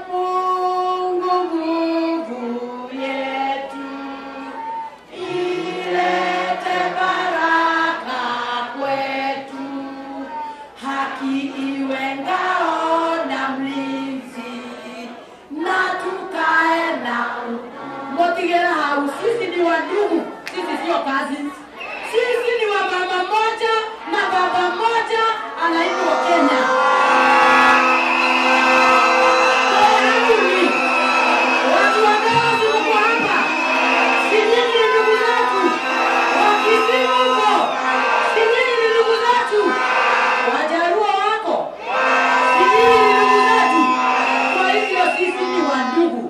Mungu nguvu yetu, ilete baraka kwetu, haki iwe ngao na mlinzi, na tukae na motigera hau. Sisi ni wandugu, sisi sio cousins. Sisi ni wa mama moja na baba moja anaitwa Kenya. Watu wa Gaza mko hapa. Si nyinyi ni ndugu zetu. Wakisimu huko. Si nyinyi ni ndugu zetu. Wajaruo wako. Si nyinyi ni ndugu zetu. Kwa hivyo sisi ni wandugu.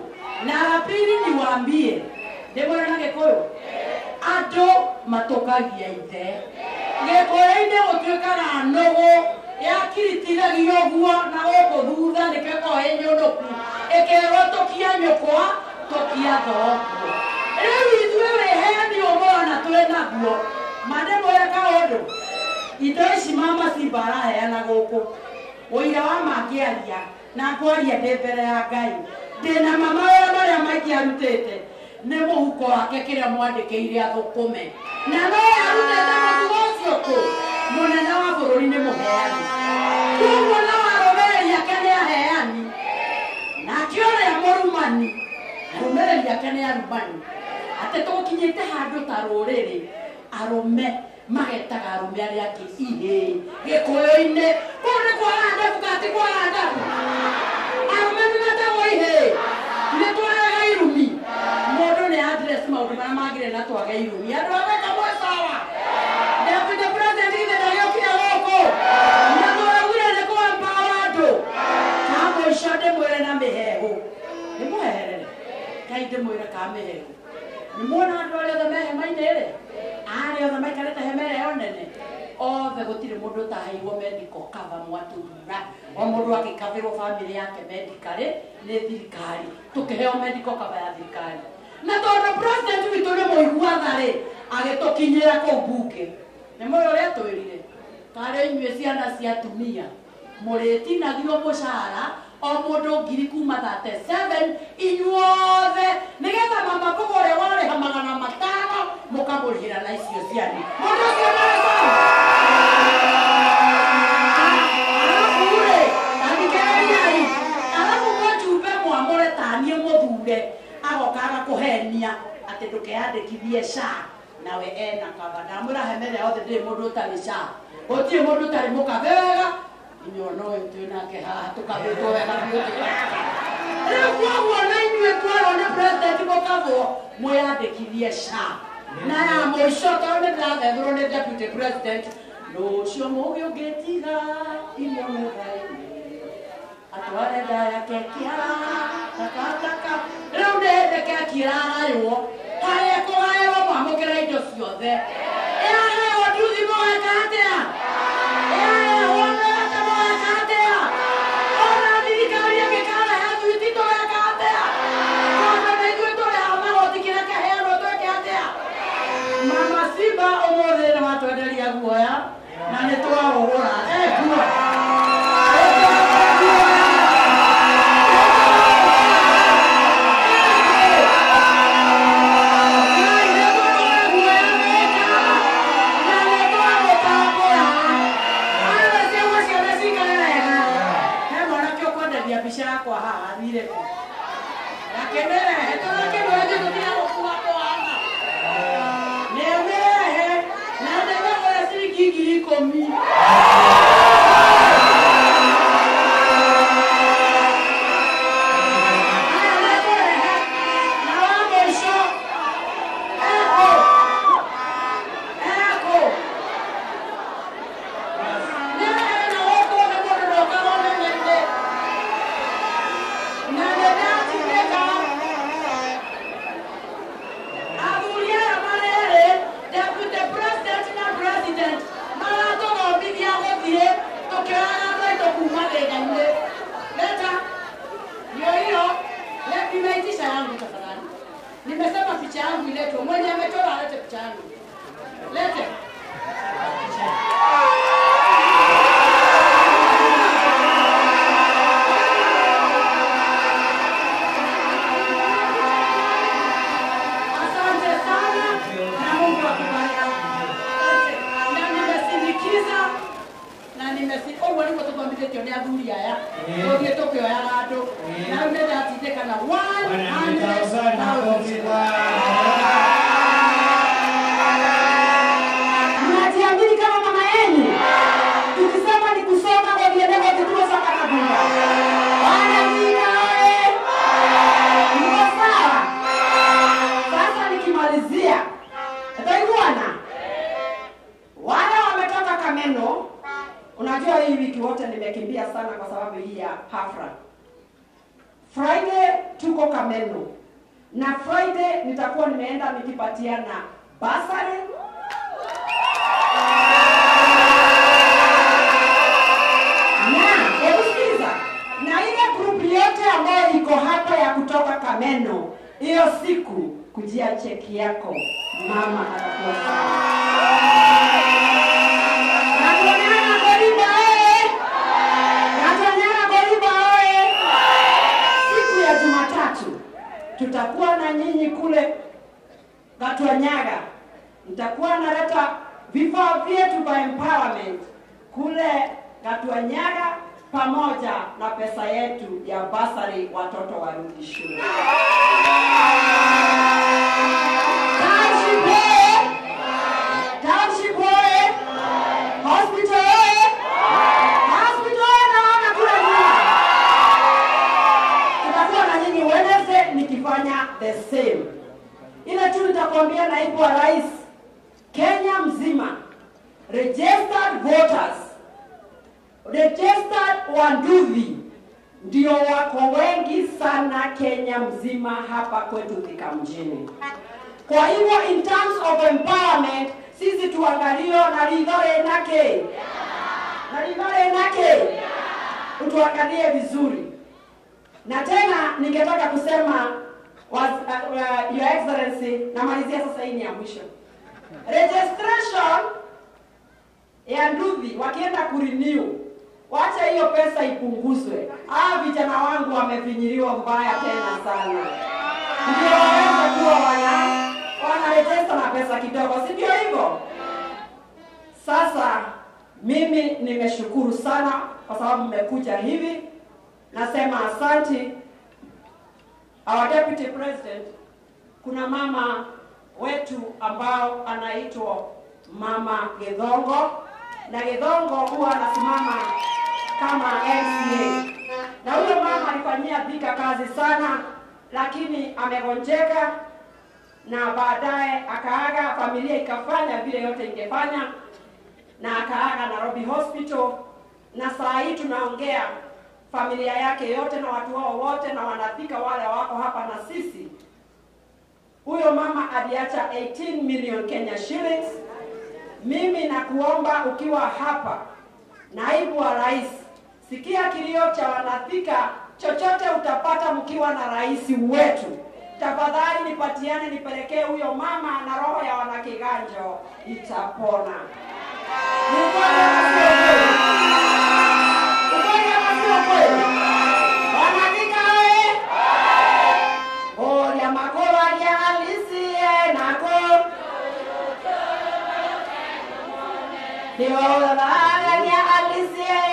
Na la pili niwaambie. Ndemwana na Gikuyu. Ado matokagia ithe. Gikuyu-inĩ gũtuĩkaga nũgũ yakiritithagio guo na gũkũ thutha nĩkĩo ĩnyũnũku ĩkerũtũkia nyũkwa tũkia thoguo. Rĩu ithuĩ wĩheani ũmona twĩ naguo mandĩmũre kaũndũ indo ici mama Simba araheana gũkũ ũira wa mangĩaria na ngwaria ndĩ mbere ya Ngai. Ndĩna mama wĩra marĩa maingĩ arutĩte nĩ mũhuko wake kĩrĩa mwandĩkĩire athũkũme na no arutĩte mũtugo ũcio kũ mũnene wa bũrũri nĩ mũheani. Koguo no arũmĩrĩri ake nĩ aheani nake ũrĩa mũrumani arũmĩrĩri ake nĩ arumani. Atĩ tũkinyĩte handũ ta rũrĩrĩ arũme magetaga arũme arĩa angĩ ihĩ Gĩkũyũ-inĩ. Kũu nĩ kwara ndabu kati kwara ndabu arũme nĩmetagwo ihĩ nĩ twarega irumi. Mũndũ nĩ address maũndũ marĩa magĩrĩire na twage irumi. Andũ a weka mwe sawa. Deputy President ithe ndagĩũkire gũkũ na tũraugire nĩ kũempower andũ. Ka mũico ndĩmwĩre na mĩhehu ndĩmweherere Ngai ndĩmwĩre ka mĩhehu. Nĩmuona andũ arĩa othe me hema-inĩ-rĩ arĩa othe maikarĩte hema ĩrĩa nene othe gũtirĩ mũndũ ũtaheirwo medical cover mwatura. O mũndũ agĩkavĩrwo family yake medical nĩ thirikari. Tũkĩheo medical cover ya thirikari. Na tondũ president witũ nĩ mũiguaga-rĩ agĩtũkinyĩra kũu bunge. Nĩ mũĩ ũrĩa twĩrire tarĩ inyuĩ ciana cia atumia mũrĩtinagio mũcara o mũndũ ngiri kuma 37 inyuothe nĩgetha mama mbogo ũrĩa warĩha 500 mũkamũrĩhĩra na icio cianyu. Mũndũ ũcio nĩ sawa. Arabu-rĩ thikĩrĩriai, arabu mũjumbe mwamũre taniĩ mũthure agoka agakũhenia atĩ ndũkeyandĩkithie SHA nawe ena kaba. Ndamwĩra hema ĩrĩa yothe ndĩrĩ mũndũ ũtarĩ SHA. Gũtirĩ mũndũ ũtarĩ mũkabe wega. Inyuo no twĩ nake haha tũkabĩtwo wega biũ. Rĩu koguo na inyuĩ twarwo nĩ president mũkabwo mwĩyandĩkithie SHA. Na ya mũico tondũ nĩndĩrathethũrwo nĩ deputy president rũciũ mũgĩ ũngĩtiga imũnũthainĩ atware nda yake kĩara takataka. Rĩu nĩ hĩndĩ keki ĩragaywo harĩa kũgaywo mwamũkĩra indo ciothe. Ĩragaywo nduthi mũgeka atĩa? Ĩragaywo mũgeka mũgeka atĩa? Ona thirikari ĩngĩkarehe thuiti tũgeka atĩa? Tondũ nĩ ithuĩ tũrĩha magoti kĩrĩa kĩheanwo twĩke atĩa? Mama Simba ũmũthĩ nĩ watwenderia guoya na nĩ twaũgũra. Ekua nimesema picha yangu iletwe. Mwenye amechora alete picha yangu. Lete. Na mbele atiteka na 100,000 makofi kwa. Mnajiamini kama mama yenu? Tukisema ni kusoma kwa vienego vituo za Kanabunga. Wanamina oye! Mko sawa? Sasa nikimalizia, Taiguana, wale wametoka Kameno, unajua hii wiki wote nimekimbia sana kwa sababu hii ya hafla. Friday tuko Kameno, na Friday nitakuwa nimeenda nikipatiana basari na ile group yote ambayo iko hapa ya kutoka Kameno. Hiyo siku kujia cheki yako, mama atakuwa sawa. Natonyana Goriba oye! Natonyana Goriba oye! Siku ya Jumatatu tutakuwa na nyinyi kule Gatwanyaga. Nitakuwa naleta vifaa vyetu vya empowerment kule Gatwanyaga pamoja na pesa yetu ya basari watoto warudi shule. Township oye! Hospital oye! Hospital naona kule nyuma. Tutakuwa na nyinyi Wednesday nikifanya the same. Ile tu nitakwambia naibu wa rais Kenya mzima, registered voters, registered Wanduvi ndio wako wengi sana Kenya mzima hapa kwetu Thika mjini. Kwa hivyo in terms of empowerment, sisi tuangalio na lidhore nake. Na lidhore nake. Utuangalie vizuri. Na tena ningetaka kusema Your Excellency, namalizia sasa hii ni ya mwisho. Registration ya Nduthi wakienda kurenew, wacha hiyo pesa ipunguzwe. Vijana wangu wamefinyiliwa mbaya tena sana. Ndio waweza kuwa wana na pesa kidogo, si ndio hivyo? Sasa mimi nimeshukuru sana kwa sababu mmekuja hivi. Nasema asante. Our Deputy President, kuna mama wetu ambao anaitwa Mama Githongo, na Githongo huwa anasimama kama MCA. Na huyo mama alifanyia Thika kazi sana, lakini amegonjeka na baadaye akaaga, familia ikafanya vile yote ingefanya na akaaga Nairobi Hospital, na saa hii tunaongea familia yake yote na watu wao wote na wanathika wale wako hapa na sisi. Huyo mama aliacha 18 million Kenya shillings. Mimi nakuomba ukiwa hapa, naibu wa rais, sikia kilio cha wanathika, chochote utapata mkiwa na rais wetu. Tafadhali nipatiane nipelekee huyo mama na roho ya wanakiganjo itapona. Yo la ya alisie